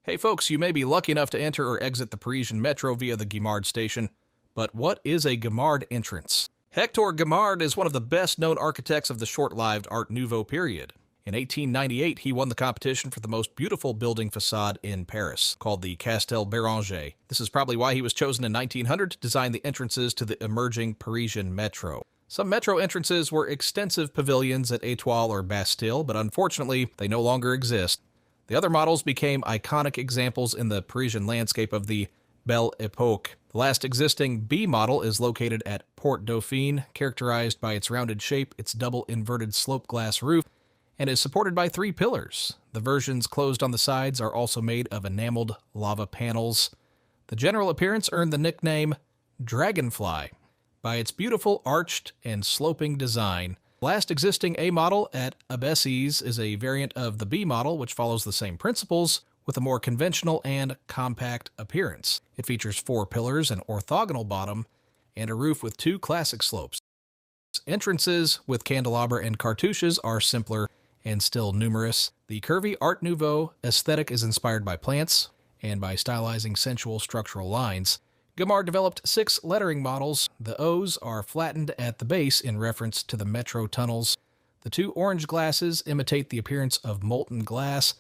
Hey folks, you may be lucky enough to enter or exit the Parisian Metro via the Guimard station, but what is a Guimard entrance? Hector Guimard is one of the best-known architects of the short-lived Art Nouveau period. In 1898, he won the competition for the most beautiful building facade in Paris, called the Castel Béranger. This is probably why he was chosen in 1900 to design the entrances to the emerging Parisian Metro. Some metro entrances were extensive pavilions at Étoile or Bastille, but unfortunately, they no longer exist. The other models became iconic examples in the Parisian landscape of the Belle Epoque. The last existing B model is located at Porte Dauphine, characterized by its rounded shape, its double inverted slope glass roof, and is supported by 3 pillars. The versions closed on the sides are also made of enameled lava panels. The general appearance earned the nickname Dragonfly by its beautiful arched and sloping design. The last existing A model at Abesses is a variant of the B model, which follows the same principles, with a more conventional and compact appearance. It features 4 pillars, an orthogonal bottom, and a roof with 2 classic slopes. Entrances with candelabra and cartouches are simpler and still numerous. The curvy Art Nouveau aesthetic is inspired by plants and by stylizing sensual structural lines. Guimard developed 6 lettering models. The O's are flattened at the base in reference to the metro tunnels. The 2 orange glasses imitate the appearance of molten glass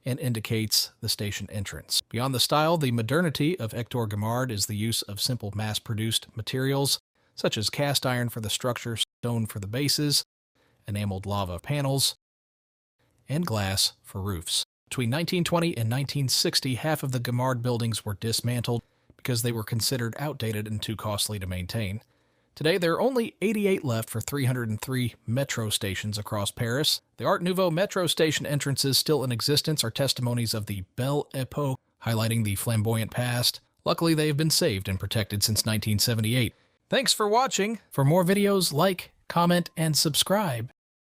and indicates the station entrance. Beyond the style, the modernity of Hector Guimard is the use of simple mass-produced materials, such as cast iron for the structure, stone for the bases, enameled lava panels, and glass for roofs. Between 1920 and 1960, half of the Guimard buildings were dismantled because they were considered outdated and too costly to maintain. Today, there are only 88 left for 303 metro stations across Paris. The Art Nouveau metro station entrances still in existence are testimonies of the Belle Epoque, highlighting the flamboyant past. Luckily, they have been saved and protected since 1978. Thanks for watching. For more videos, like, comment, and subscribe.